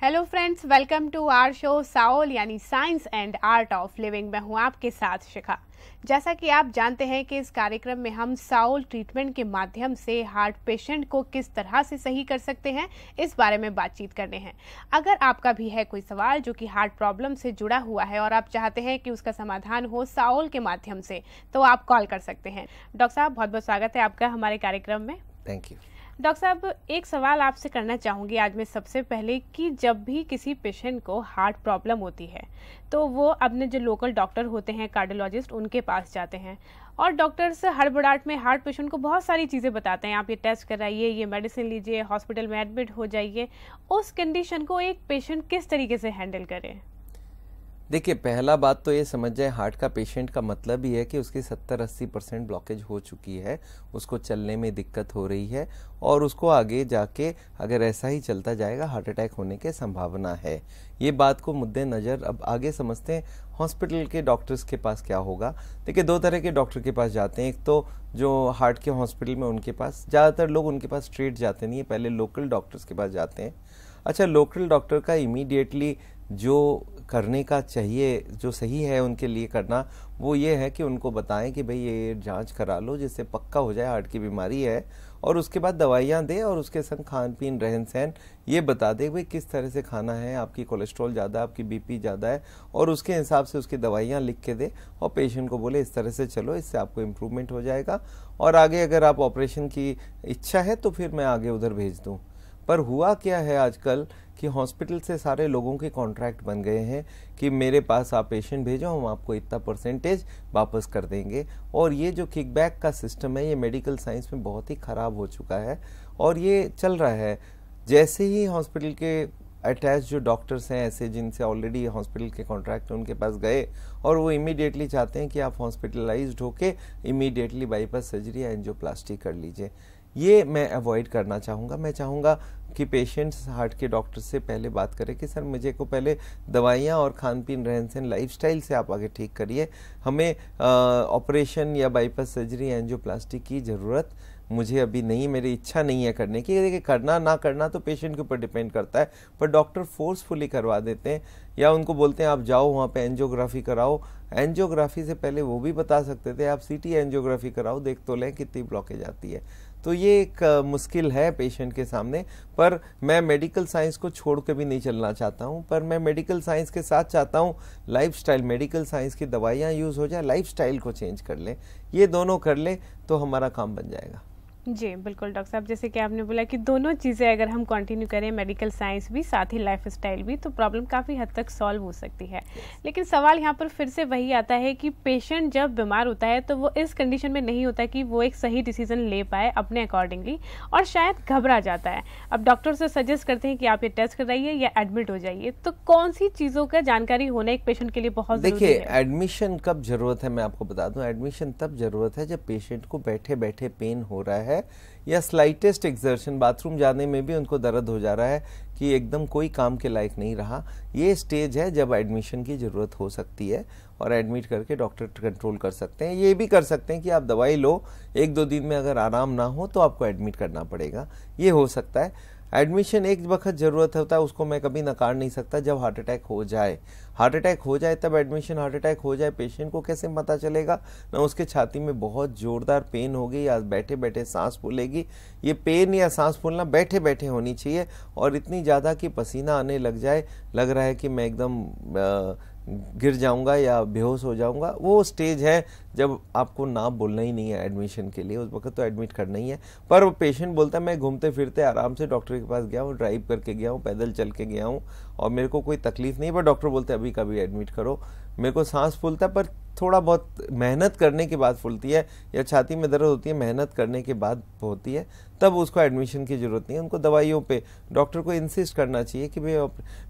Hello friends, welcome to our show soul यानी science and art of living. मैं हूं आपके साथ शिखा। जैसा कि आप जानते हैं कि इस कार्यक्रम में हम साउल ट्रीटमेंट के माध्यम से हार्ट पेशेंट को किस तरह से सही कर सकते हैं, इस बारे में बातचीत करने हैं। अगर आपका भी है कोई सवाल जो कि हार्ट प्रॉब्लम से जुड़ा हुआ है और आप चाहते हैं कि उसका समाधान हो साउल के माध्यम से, तो आप कॉल कर सकते हैं। डॉक्टर साहब, बहुत बहुत स्वागत है आपका हमारे कार्यक्रम में। Thank you. डॉक्टर साहब, एक सवाल आपसे करना चाहूँगी आज मैं सबसे पहले कि जब भी किसी पेशेंट को हार्ट प्रॉब्लम होती है तो वो अपने जो लोकल डॉक्टर होते हैं, कार्डियोलॉजिस्ट, उनके पास जाते हैं और डॉक्टर्स हड़बड़ाहट में हार्ट पेशेंट को बहुत सारी चीज़ें बताते हैं। आप ये टेस्ट कराइए, ये मेडिसिन लीजिए, हॉस्पिटल में एडमिट हो जाइए। उस कंडीशन को एक पेशेंट किस तरीके से हैंडल करे? देखिए, पहला बात तो ये समझ जाए, हार्ट का पेशेंट का मतलब ही है कि उसकी 70-80% ब्लॉकेज हो चुकी है, उसको चलने में दिक्कत हो रही है और उसको आगे जाके अगर ऐसा ही चलता जाएगा हार्ट अटैक होने की संभावना है। ये बात को मुद्देनजर अब आगे समझते हैं हॉस्पिटल के डॉक्टर्स के पास क्या होगा। देखिए, दो तरह के डॉक्टर के पास जाते हैं। एक तो जो हार्ट के हॉस्पिटल में उनके पास, ज़्यादातर लोग उनके पास स्ट्रेट जाते नहीं है, पहले लोकल डॉक्टर्स के पास जाते हैं। अच्छा, लोकल डॉक्टर का इमीडिएटली जो करने का चाहिए, जो सही है उनके लिए करना, वो ये है कि उनको बताएं कि भाई ये जांच करा लो जिससे पक्का हो जाए हार्ट की बीमारी है, और उसके बाद दवाइयाँ दे और उसके संग खान पीन, रहन सहन ये बता दे भाई किस तरह से खाना है, आपकी कोलेस्ट्रॉल ज़्यादा, आपकी बीपी ज़्यादा है, और उसके हिसाब से उसकी दवाइयाँ लिख के दे और पेशेंट को बोले इस तरह से चलो, इससे आपको इम्प्रूवमेंट हो जाएगा और आगे अगर आप ऑपरेशन की इच्छा है तो फिर मैं आगे उधर भेज दूँ। पर हुआ क्या है आजकल कि हॉस्पिटल से सारे लोगों के कॉन्ट्रैक्ट बन गए हैं कि मेरे पास आप पेशेंट भेजो, हम आपको इतना परसेंटेज वापस कर देंगे। और ये जो किकबैक का सिस्टम है, ये मेडिकल साइंस में बहुत ही ख़राब हो चुका है और ये चल रहा है। जैसे ही हॉस्पिटल के अटैच जो डॉक्टर्स हैं ऐसे जिनसे ऑलरेडी हॉस्पिटल के कॉन्ट्रैक्ट उनके पास गए और वो इमीडिएटली चाहते हैं कि आप हॉस्पिटलाइज्ड होके इमीडिएटली बाईपास सर्जरी या एंजियोप्लास्टी कर लीजिए, ये मैं अवॉइड करना चाहूँगा। मैं चाहूँगा कि पेशेंट्स हार्ट के डॉक्टर से पहले बात करें कि सर मुझे को पहले दवाइयाँ और खान पीन, रहन सहन, लाइफस्टाइल से आप आगे ठीक करिए, हमें ऑपरेशन या बाईपास सर्जरी, एंजियोप्लास्टी की ज़रूरत मुझे अभी नहीं, मेरी इच्छा नहीं है करने की। देखिए, करना ना करना तो पेशेंट के ऊपर डिपेंड करता है, पर डॉक्टर फोर्सफुली करवा देते हैं या उनको बोलते हैं आप जाओ वहाँ पे एंजियोग्राफी कराओ। एंजियोग्राफी से पहले वो भी बता सकते थे आप सीटी एंजियोग्राफी कराओ, देख तो लें कितनी ब्लॉकेज आती है। तो ये एक मुश्किल है पेशेंट के सामने। पर मैं मेडिकल साइंस को छोड़ के भी नहीं चलना चाहता हूँ, पर मैं मेडिकल साइंस के साथ चाहता हूँ लाइफस्टाइल, मेडिकल साइंस की दवाइयाँ यूज़ हो जाए, लाइफस्टाइल को चेंज कर लें, ये दोनों कर लें तो हमारा काम बन जाएगा। जी बिल्कुल डॉक्टर साहब, जैसे कि आपने बोला कि दोनों चीज़ें अगर हम कंटिन्यू करें, मेडिकल साइंस भी साथ ही लाइफस्टाइल भी, तो प्रॉब्लम काफ़ी हद तक सॉल्व हो सकती है। लेकिन सवाल यहाँ पर फिर से वही आता है कि पेशेंट जब बीमार होता है तो वो इस कंडीशन में नहीं होता कि वो एक सही डिसीजन ले पाए अपने अकॉर्डिंगली और शायद घबरा जाता है। अब डॉक्टर से सजेस्ट करते हैं कि आप ये टेस्ट कराइए या एडमिट हो जाइए, तो कौन सी चीज़ों का जानकारी होना एक पेशेंट के लिए बहुत ज़रूरी है? देखिए, एडमिशन कब जरूरत है मैं आपको बता दूं। एडमिशन तब जरूरत है जब पेशेंट को बैठे बैठे पेन हो रहा है या स्लाइटेस्ट एक्सर्शन, बाथरूम जाने में भी उनको दर्द हो जा रहा है कि एकदम कोई काम के लायक नहीं रहा। ये स्टेज है जब एडमिशन की ज़रूरत हो सकती है और एडमिट करके डॉक्टर कंट्रोल कर सकते हैं। ये भी कर सकते हैं कि आप दवाई लो, 1-2 दिन में अगर आराम ना हो तो आपको एडमिट करना पड़ेगा, ये हो सकता है। एडमिशन एक वक्त ज़रूरत होता है, उसको मैं कभी नकार नहीं सकता। जब हार्ट अटैक हो जाए, हार्ट अटैक हो जाए तब एडमिशन, हार्ट अटैक हो जाए पेशेंट को कैसे पता चलेगा? ना उसके छाती में बहुत ज़ोरदार पेन होगी या बैठे बैठे सांस फूलेगी। ये पेन या सांस फूलना बैठे बैठे होनी चाहिए और इतनी ज़्यादा कि पसीना आने लग जाए, लग रहा है कि मैं एकदम गिर जाऊंगा या बेहोश हो जाऊंगा, वो स्टेज है जब आपको ना बोलना ही नहीं है एडमिशन के लिए, उस वक्त तो एडमिट करना ही है। पर वो पेशेंट बोलता है मैं घूमते फिरते आराम से डॉक्टर के पास गया हूँ, ड्राइव करके गया हूँ, पैदल चल के गया हूँ और मेरे को कोई तकलीफ नहीं, पर डॉक्टर बोलते हैं अभी कभी एडमिट करो, मेरे को सांस फूलता है पर थोड़ा बहुत मेहनत करने के बाद फूलती है या छाती में दर्द होती है, मेहनत करने के बाद होती है, तब उसको एडमिशन की ज़रूरत नहीं है। उनको दवाइयों पे डॉक्टर को इंसिस्ट करना चाहिए कि भाई,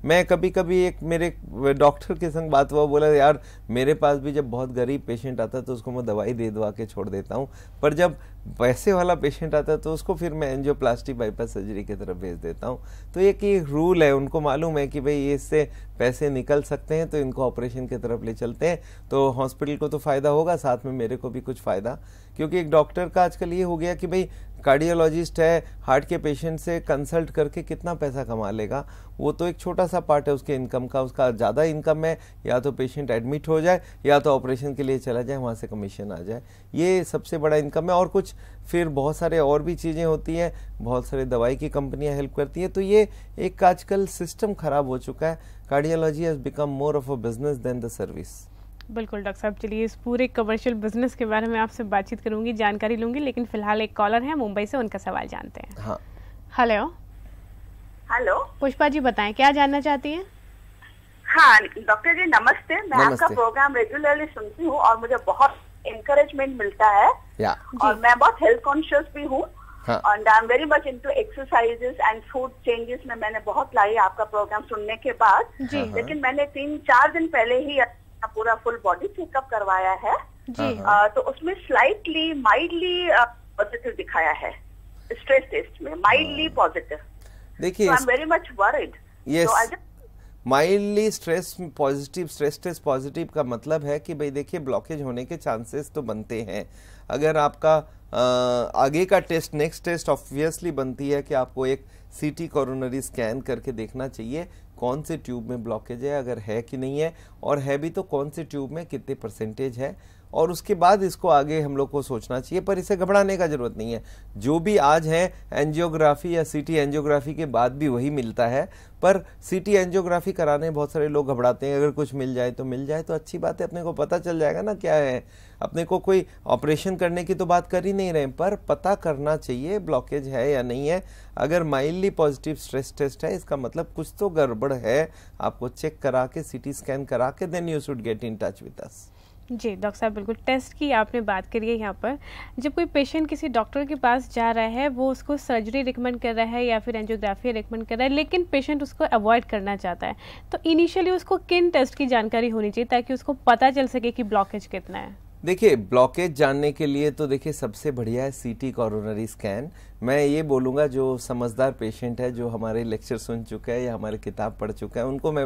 मैं कभी कभी एक मेरे डॉक्टर के संग बात हुआ, बोला यार मेरे पास भी जब बहुत गरीब पेशेंट आता है तो उसको मैं दवाई दे दवा के छोड़ देता हूँ, पर जब पैसे वाला पेशेंट आता है तो उसको फिर मैं एंजियोप्लास्टी, बाईपास सर्जरी की तरफ भेज देता हूँ। तो ये कि एक रूल है, उनको मालूम है कि भाई इससे पैसे निकल सकते हैं तो इनको ऑपरेशन की तरफ ले चलते हैं। तो हॉस्पिटल को तो फायदा होगा, साथ में मेरे को भी कुछ फायदा, क्योंकि एक डॉक्टर का आजकल ये हो गया कि भाई कार्डियोलॉजिस्ट है, हार्ट के पेशेंट से कंसल्ट करके कितना पैसा कमा लेगा, वो तो एक छोटा सा पार्ट है उसके इनकम का। उसका ज़्यादा इनकम है या तो पेशेंट एडमिट हो जाए या तो ऑपरेशन के लिए चला जाए, वहाँ से कमीशन आ जाए, ये सबसे बड़ा इनकम है। और कुछ फिर बहुत सारे और भी चीज़ें होती हैं, बहुत सारे दवाई की कंपनियां हेल्प करती हैं। तो ये एक आजकल सिस्टम खराब हो चुका है। Cardiology has become more of a business than the service. बिल्कुल डॉक्टर साहब, चलिए इस पूरे कमर्शियल बिजनेस के बारे में आपसे बातचीत करूंगी, जानकारी लूंगी, लेकिन फिलहाल एक कॉलर है मुंबई से, उनका सवाल जानते हैं। हाँ, हेलो। हेलो पुष्पा जी बताएं, क्या जानना चाहती हैं? हाँ डॉक्टर जी नमस्ते, मैं आपका प्रोग्राम रेगुलरली सुनती हूँ और मुझे बहुत इंकरेजमेंट मिलता है और मैं बहुत हेल्थ कॉन्शियस भी हूँ और आई am very much into exercises and food changes में मैंने बहुत लाई आपका प्रोग्राम सुनने के बाद। लेकिन मैंने 3-4 दिन पहले ही पूरा फुल बॉडी चेकअप करवाया है तो उसमें स्लाइटली माइल्डली पॉजिटिव दिखाया है, स्ट्रेस टेस्ट में माइल्डली पॉजिटिव। देखिए, I am very much worried. Mildly stress positive, stress test positive का मतलब है कि भाई देखिए ब्लॉकेज होने के चांसेस तो बनते हैं। अगर आपका आगे का टेस्ट, नेक्स्ट टेस्ट ऑब्वियसली बनती है कि आपको एक सीटी कोरोनरी स्कैन करके देखना चाहिए कौन से ट्यूब में ब्लॉकेज है, अगर है कि नहीं है, और है भी तो कौन से ट्यूब में कितने परसेंटेज है, और उसके बाद इसको आगे हम लोग को सोचना चाहिए। पर इसे घबराने का जरूरत नहीं है। जो भी आज है एंजियोग्राफी या सीटी एंजियोग्राफी के बाद भी वही मिलता है, पर सीटी एंजियोग्राफी कराने बहुत सारे लोग घबराते हैं। अगर कुछ मिल जाए तो अच्छी बात है, अपने को पता चल जाएगा ना क्या है। अपने को कोई ऑपरेशन करने की तो बात कर ही नहीं रहे, पर पता करना चाहिए ब्लॉकेज है या नहीं है। अगर माइल्डली पॉजिटिव स्ट्रेस टेस्ट है, इसका मतलब कुछ तो गड़बड़ है। आपको चेक करा के, सीटी स्कैन करा के, then you should get in touch with us. जी डॉक्टर साहब, बिल्कुल टेस्ट की आपने बात करी है। यहाँ पर जब कोई पेशेंट किसी डॉक्टर के पास जा रहा है, वो उसको सर्जरी रिकमेंड कर रहा है या फिर एंजियोग्राफी रिकमेंड कर रहा है, लेकिन पेशेंट उसको अवॉइड करना चाहता है, तो इनिशियली उसको किन टेस्ट की जानकारी होनी चाहिए ताकि उसको पता चल सके कि ब्लॉकेज कितना है? देखिए, ब्लॉकेज जानने के लिए तो देखिए सबसे बढ़िया है सीटी कोरोनरी स्कैन। मैं ये बोलूँगा जो समझदार पेशेंट है, जो हमारे लेक्चर सुन चुका है या हमारे किताब पढ़ चुका है, उनको मैं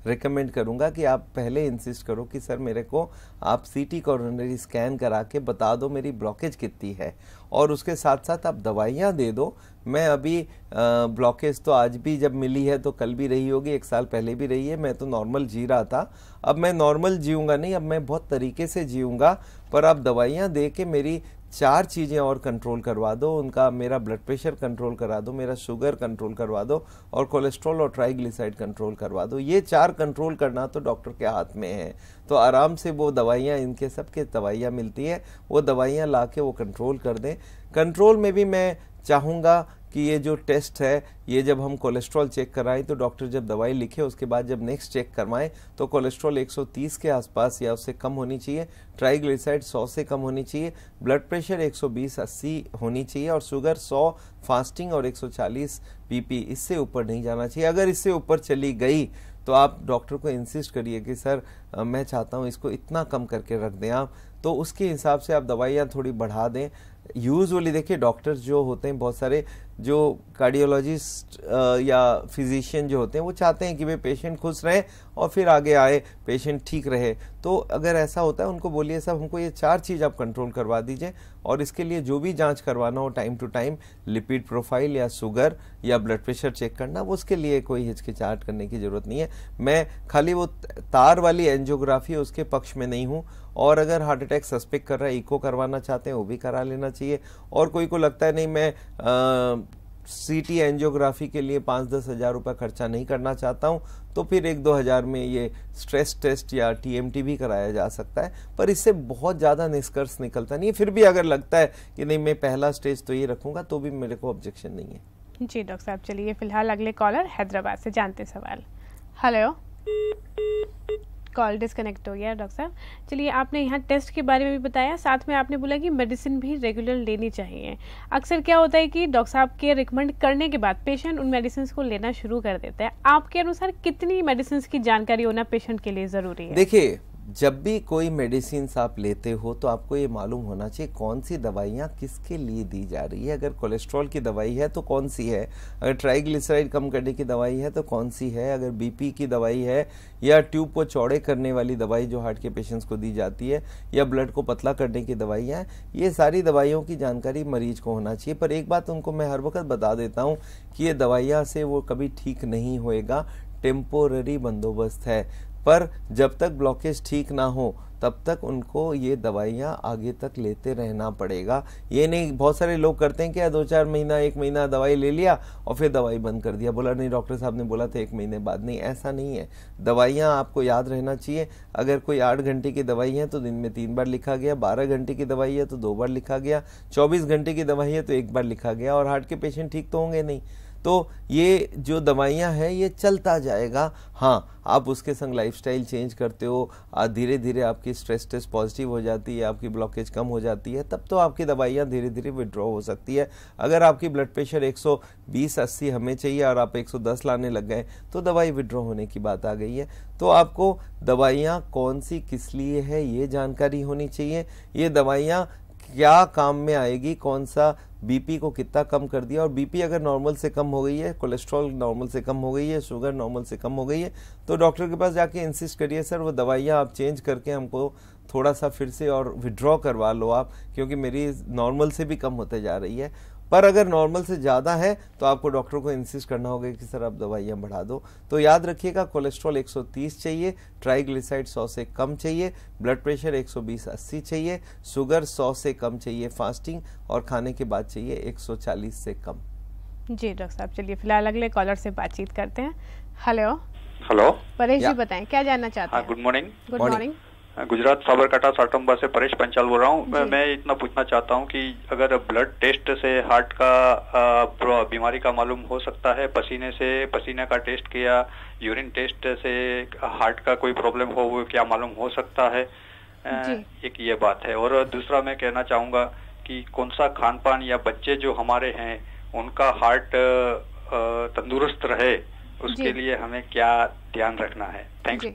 रिकमेंड करूँगा कि आप पहले इंसिस्ट करो कि सर मेरे को आप सीटी कोरोनरी स्कैन करा के बता दो मेरी ब्लॉकेज कितनी है, और उसके साथ साथ आप दवाइयाँ दे दो। मैं अभी ब्लॉकेज तो आज भी जब मिली है तो कल भी रही होगी, 1 साल पहले भी रही है। मैं तो नॉर्मल जी रहा था, अब मैं नॉर्मल जीऊँगा नहीं, अब मैं बहुत तरीके से जीऊँगा। पर आप दवाइयाँ दे के मेरी 4 चीज़ें और कंट्रोल करवा दो। उनका मेरा ब्लड प्रेशर कंट्रोल करा दो, मेरा शुगर कंट्रोल करवा दो, और कोलेस्ट्रॉल और ट्राइग्लिसराइड कंट्रोल करवा दो। ये 4 कंट्रोल करना तो डॉक्टर के हाथ में है। तो आराम से वो दवाइयाँ, इनके सबके दवाइयाँ मिलती हैं, वो दवाइयाँ ला के वो कंट्रोल कर दें। कंट्रोल में भी मैं चाहूँगा कि ये जो टेस्ट है, ये जब हम कोलेस्ट्रॉल चेक कराएं तो डॉक्टर जब दवाई लिखे उसके बाद जब नेक्स्ट चेक करवाएं तो कोलेस्ट्रॉल 130 के आसपास या उससे कम होनी चाहिए, ट्राइग्लिसराइड 100 से कम होनी चाहिए, ब्लड प्रेशर 120/80 होनी चाहिए, और शुगर 100 फास्टिंग और 140 बीपी, इससे ऊपर नहीं जाना चाहिए। अगर इससे ऊपर चली गई तो आप डॉक्टर को इंसिस्ट करिए कि सर मैं चाहता हूँ इसको इतना कम करके रख दें आप, तो उसके हिसाब से आप दवाइयाँ थोड़ी बढ़ा दें। यूजुअली देखिए डॉक्टर्स जो होते हैं, बहुत सारे जो कार्डियोलॉजिस्ट या फिजिशियन जो होते हैं, वो चाहते हैं कि वे पेशेंट खुश रहें और फिर आगे आए, पेशेंट ठीक रहे। तो अगर ऐसा होता है उनको बोलिए साहब हमको ये 4 चीज़ आप कंट्रोल करवा दीजिए, और इसके लिए जो भी जांच करवाना हो time to time, lipid profile या शुगर या ब्लड प्रेशर चेक करना, वो उसके लिए कोई हिचकिचाहट करने की ज़रूरत नहीं है। मैं खाली वो तार वाली एंजियोग्राफी उसके पक्ष में नहीं हूँ। और अगर हार्ट अटैक सस्पेक्ट कर रहा है, इको करवाना चाहते हैं, वो भी करा लेना चाहिए। और कोई को लगता है नहीं मैं सीटी एंजियोग्राफी के लिए 5-10 हज़ार रुपये खर्चा नहीं करना चाहता हूँ, तो फिर 1-2 हज़ार में ये स्ट्रेस टेस्ट या TMT भी कराया जा सकता है। पर इससे बहुत ज़्यादा निष्कर्ष निकलता नहीं है। फिर भी अगर लगता है कि नहीं मैं पहला स्टेज तो ये रखूँगा, तो भी मेरे को ऑब्जेक्शन नहीं है। जी डॉक्टर साहब, चलिए फिलहाल अगले कॉलर हैदराबाद से जानते सवाल। हेलो, कॉल डिस्कनेक्ट हो गया डॉक्टर साहब। चलिए, आपने यहाँ टेस्ट के बारे में भी बताया, साथ में आपने बोला कि मेडिसिन भी रेगुलर लेनी चाहिए। अक्सर क्या होता है कि डॉक्टर साहब के रिकमेंड करने के बाद पेशेंट उन मेडिसिन को लेना शुरू कर देता है। आपके अनुसार कितनी मेडिसिन की जानकारी होना पेशेंट के लिए ज़रूरी है? देखिए, जब भी कोई मेडिसिन आप लेते हो तो आपको ये मालूम होना चाहिए कौन सी दवाइयाँ किसके लिए दी जा रही है। अगर कोलेस्ट्रॉल की दवाई है तो कौन सी है, अगर ट्राइग्लिसराइड कम करने की दवाई है तो कौन सी है, अगर बीपी की दवाई है या ट्यूब को चौड़े करने वाली दवाई जो हार्ट के पेशेंट्स को दी जाती है या ब्लड को पतला करने की दवाइयाँ, ये सारी दवाइयों की जानकारी मरीज को होना चाहिए। पर एक बात उनको मैं हर वक्त बता देता हूँ कि ये दवाइयाँ से वो कभी ठीक नहीं होएगा, टेम्पोररी बंदोबस्त है। पर जब तक ब्लॉकेज ठीक ना हो तब तक उनको ये दवाइयाँ आगे तक लेते रहना पड़ेगा। ये नहीं, बहुत सारे लोग करते हैं कि 2-4 महीना 1 महीना दवाई ले लिया और फिर दवाई बंद कर दिया, बोला नहीं डॉक्टर साहब ने बोला था 1 महीने बाद। नहीं, ऐसा नहीं है। दवाइयाँ आपको याद रहना चाहिए। अगर कोई 8 घंटे की दवाई है तो दिन में 3 बार लिखा गया, 12 घंटे की दवाई है तो 2 बार लिखा गया, 24 घंटे की दवाई है तो 1 बार लिखा गया। और हार्ट के पेशेंट ठीक तो होंगे नहीं, तो ये जो दवाइयाँ हैं ये चलता जाएगा। हाँ, आप उसके संग लाइफस्टाइल चेंज करते हो, धीरे धीरे आपकी स्ट्रेस टेस्ट पॉजिटिव हो जाती है, आपकी ब्लॉकेज कम हो जाती है, तब तो आपकी दवाइयाँ धीरे धीरे विड्रॉ हो सकती है। अगर आपकी ब्लड प्रेशर 120/80 हमें चाहिए और आप 110 लाने लग गए तो दवाई विड्रॉ होने की बात आ गई है। तो आपको दवाइयाँ कौन सी किस लिए है ये जानकारी होनी चाहिए। ये दवाइयाँ क्या काम में आएगी, कौन सा बीपी को कितना कम कर दिया, और बीपी अगर नॉर्मल से कम हो गई है, कोलेस्ट्रॉल नॉर्मल से कम हो गई है, शुगर नॉर्मल से कम हो गई है, तो डॉक्टर के पास जाके इंसिस्ट करिए सर वो दवाइयाँ आप चेंज करके हमको थोड़ा सा फिर से और विड्रॉ करवा लो आप, क्योंकि मेरी नॉर्मल से भी कम होते जा रही है। पर अगर नॉर्मल से ज़्यादा है तो आपको डॉक्टर को इंसिस्ट करना होगा कि सर आप दवाइयाँ बढ़ा दो। तो याद रखिएगा, कोलेस्ट्रॉल 130 चाहिए, ट्राइग्लिसराइड 100 से कम चाहिए, ब्लड प्रेशर 120/80 चाहिए, शुगर 100 से कम चाहिए फास्टिंग, और खाने के बाद चाहिए 140 से कम। जी डॉक्टर साहब, चलिए फिलहाल अगले कॉलर से बातचीत करते हैं। हेलो परेश जी, बताएं क्या जानना चाहते हैं। Good morning. Good morning. Gujarat Sabarkantha Satamba से परेश पंचाल बोल रहा हूँ। मैं इतना पूछना चाहता हूँ कि अगर ब्लड टेस्ट से हार्ट का बीमारी का मालूम हो सकता है, पसीने का टेस्ट किया, यूरिन टेस्ट से हार्ट का कोई प्रॉब्लम हो वो क्या मालूम हो सकता है, एक ये बात है। और दूसरा मैं कहना चाहूँगा कि कौन सा खान पान या बच्चे जो हमारे हैं उनका हार्ट तंदुरुस्त रहे उसके लिए हमें क्या ध्यान रखना है। थैंक्स।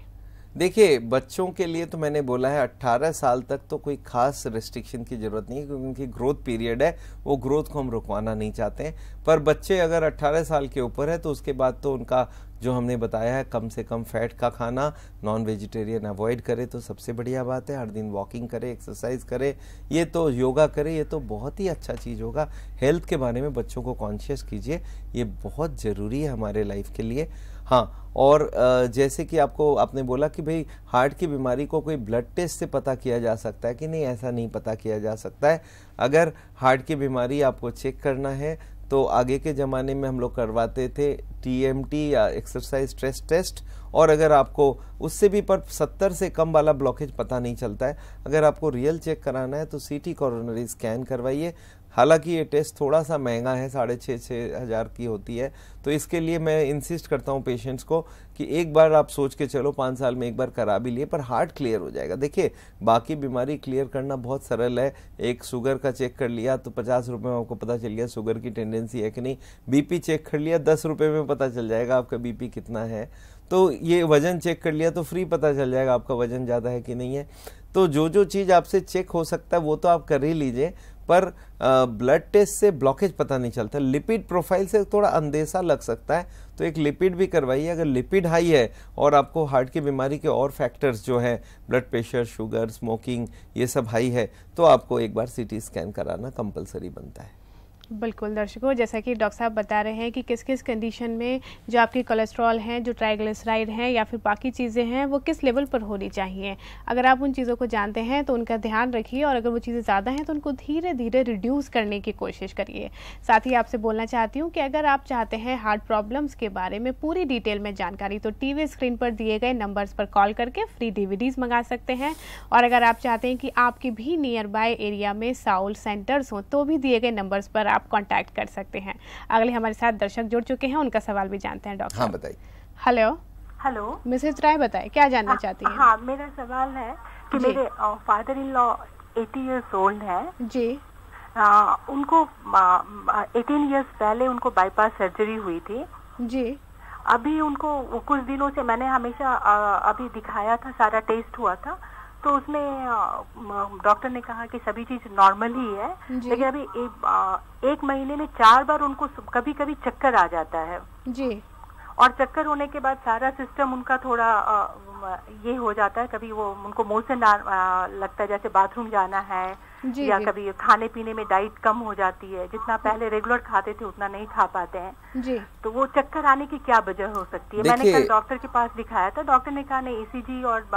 देखिए, बच्चों के लिए तो मैंने बोला है 18 साल तक तो कोई खास रेस्ट्रिक्शन की जरूरत नहीं है, क्योंकि उनकी ग्रोथ पीरियड है, वो ग्रोथ को हम रुकवाना नहीं चाहते हैं। पर बच्चे अगर 18 साल के ऊपर है तो उसके बाद तो उनका जो हमने बताया है कम से कम फैट का खाना, नॉन वेजिटेरियन अवॉइड करे तो सबसे बढ़िया बात है। हर दिन वॉकिंग करे, एक्सरसाइज करे, ये तो योगा करे, ये तो बहुत ही अच्छा चीज़ होगा। हेल्थ के बारे में बच्चों को कॉन्शियस कीजिए, ये बहुत ज़रूरी है हमारे लाइफ के लिए। हाँ, और जैसे कि आपने बोला कि भाई हार्ट की बीमारी को कोई ब्लड टेस्ट से पता किया जा सकता है कि नहीं, ऐसा नहीं पता किया जा सकता है। अगर हार्ट की बीमारी आपको चेक करना है तो आगे के ज़माने में हम लोग करवाते थे TMT या एक्सरसाइज स्ट्रेस टेस्ट, और अगर आपको उससे भी पर 70 से कम वाला ब्लॉकेज पता नहीं चलता है, अगर आपको रियल चेक कराना है तो CT कोरोनरी स्कैन करवाइए। हालांकि ये टेस्ट थोड़ा सा महंगा है, 6,500 हज़ार की होती है, तो इसके लिए मैं इंसिस्ट करता हूँ पेशेंट्स को कि एक बार आप सोच के चलो 5 साल में एक बार करा भी लिए, पर हार्ट क्लियर हो जाएगा। देखिए, बाकी बीमारी क्लियर करना बहुत सरल है। एक शुगर का चेक कर लिया तो 50 रुपये में आपको पता चल गया शुगर की टेंडेंसी है कि नहीं। BP चेक कर लिया 10 रुपये में पता चल जाएगा आपका BP कितना है। तो ये वजन चेक कर लिया तो फ्री पता चल जाएगा आपका वजन ज़्यादा है कि नहीं है। तो जो चीज़ आपसे चेक हो सकता है वो तो आप कर ही लीजिए, पर ब्लड टेस्ट से ब्लॉकेज पता नहीं चलता। लिपिड प्रोफाइल से थोड़ा अंदेशा लग सकता है, तो एक लिपिड भी करवाइए। अगर लिपिड हाई है और आपको हार्ट की बीमारी के और फैक्टर्स जो हैं, ब्लड प्रेशर, शुगर, स्मोकिंग, ये सब हाई है, तो आपको एक बार CT स्कैन कराना कंपलसरी बनता है। बिल्कुल दर्शकों, जैसा कि डॉक्टर साहब बता रहे हैं कि किस किस कंडीशन में जो आपकी कोलेस्ट्रॉल हैं, जो ट्राइग्लिसराइड हैं या फिर बाकी चीज़ें हैं, वो किस लेवल पर होनी चाहिए। अगर आप उन चीज़ों को जानते हैं तो उनका ध्यान रखिए, और अगर वो चीज़ें ज़्यादा हैं तो उनको धीरे धीरे रिड्यूस करने की कोशिश करिए। साथ ही आपसे बोलना चाहती हूँ कि अगर आप चाहते हैं हार्ट प्रॉब्लम्स के बारे में पूरी डिटेल में जानकारी, तो TV स्क्रीन पर दिए गए नंबर्स पर कॉल करके फ्री DVDs मंगा सकते हैं। और अगर आप चाहते हैं कि आपके भी नियर बाय एरिया में साउल सेंटर्स हों, तो भी दिए गए नंबर्स पर आप कांटेक्ट कर सकते हैं। अगले हमारे साथ दर्शक जुड़ चुके हैं, उनका सवाल भी जानते हैं डॉक्टर। हाँ, बताइए। हेलो मिसेस राय, बताएं क्या जानना चाहती हैं। हाँ, मेरा सवाल है कि मेरे father in law 80 years old है जी। उनको 18 इयर्स पहले उनको बाईपास सर्जरी हुई थी जी, अभी उनको कुछ दिनों से मैंने हमेशा अभी दिखाया था, सारा टेस्ट हुआ था, तो उसमें डॉक्टर ने कहा कि सभी चीज नॉर्मल ही है, लेकिन अभी एक महीने में 4 बार उनको कभी कभी चक्कर आ जाता है जी। और चक्कर होने के बाद सारा सिस्टम उनका थोड़ा ये हो जाता है, कभी वो उनको मोशन लगता है जैसे बाथरूम जाना है जी, या जी। कभी खाने पीने में डाइट कम हो जाती है, जितना पहले रेगुलर खाते थे उतना नहीं खा पाते हैं जी। तो वो चक्कर आने की क्या वजह हो सकती है? मैंने कल डॉक्टर के पास दिखाया था, डॉक्टर ने कहा नहीं, ECG और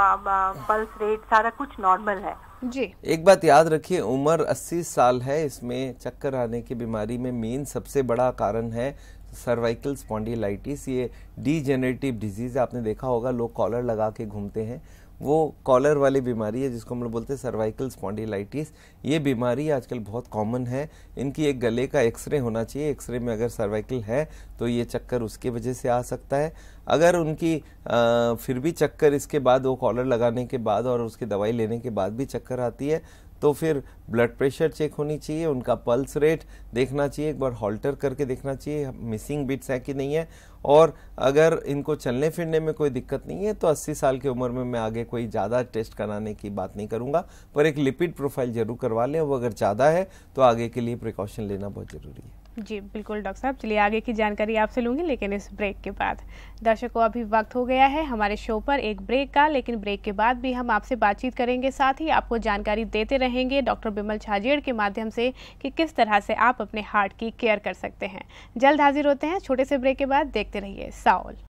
पल्स रेट सारा कुछ नॉर्मल है जी। एक बात याद रखिए, उम्र 80 साल है, इसमें चक्कर आने की बीमारी में मेन सबसे बड़ा कारण है सर्वाइकल स्पॉन्डिलाइटिस। ये डीजेनरेटिव डिजीज, आपने देखा होगा लोग कॉलर लगा के घूमते हैं, वो कॉलर वाली बीमारी है जिसको हम लोग बोलते हैं सर्वाइकल स्पॉन्डिलाइटिस। ये बीमारी आजकल बहुत कॉमन है। इनकी एक गले का एक्सरे होना चाहिए, एक्सरे में अगर सर्वाइकल है तो ये चक्कर उसके वजह से आ सकता है। अगर उनकी फिर भी चक्कर इसके बाद, वो कॉलर लगाने के बाद और उसकी दवाई लेने के बाद भी चक्कर आती है, तो फिर ब्लड प्रेशर चेक होनी चाहिए, उनका पल्स रेट देखना चाहिए, एक बार हॉल्टर करके देखना चाहिए मिसिंग बिट्स है कि नहीं है। और अगर इनको चलने फिरने में कोई दिक्कत नहीं है तो 80 साल की उम्र में मैं आगे कोई ज़्यादा टेस्ट कराने की बात नहीं करूंगा, पर एक लिपिड प्रोफाइल जरूर करवा लें। वो अगर ज़्यादा है तो आगे के लिए प्रिकॉशन लेना बहुत ज़रूरी है। जी बिल्कुल डॉक्टर साहब, चलिए आगे की जानकारी आपसे लूंगी, लेकिन इस ब्रेक के बाद। दर्शकों, अभी वक्त हो गया है हमारे शो पर एक ब्रेक का, लेकिन ब्रेक के बाद भी हम आपसे बातचीत करेंगे, साथ ही आपको जानकारी देते रहेंगे डॉक्टर बिमल छाजेड़ के माध्यम से कि किस तरह से आप अपने हार्ट की केयर कर सकते हैं। जल्द हाजिर होते हैं छोटे से ब्रेक के बाद। देखते रहिए साओल।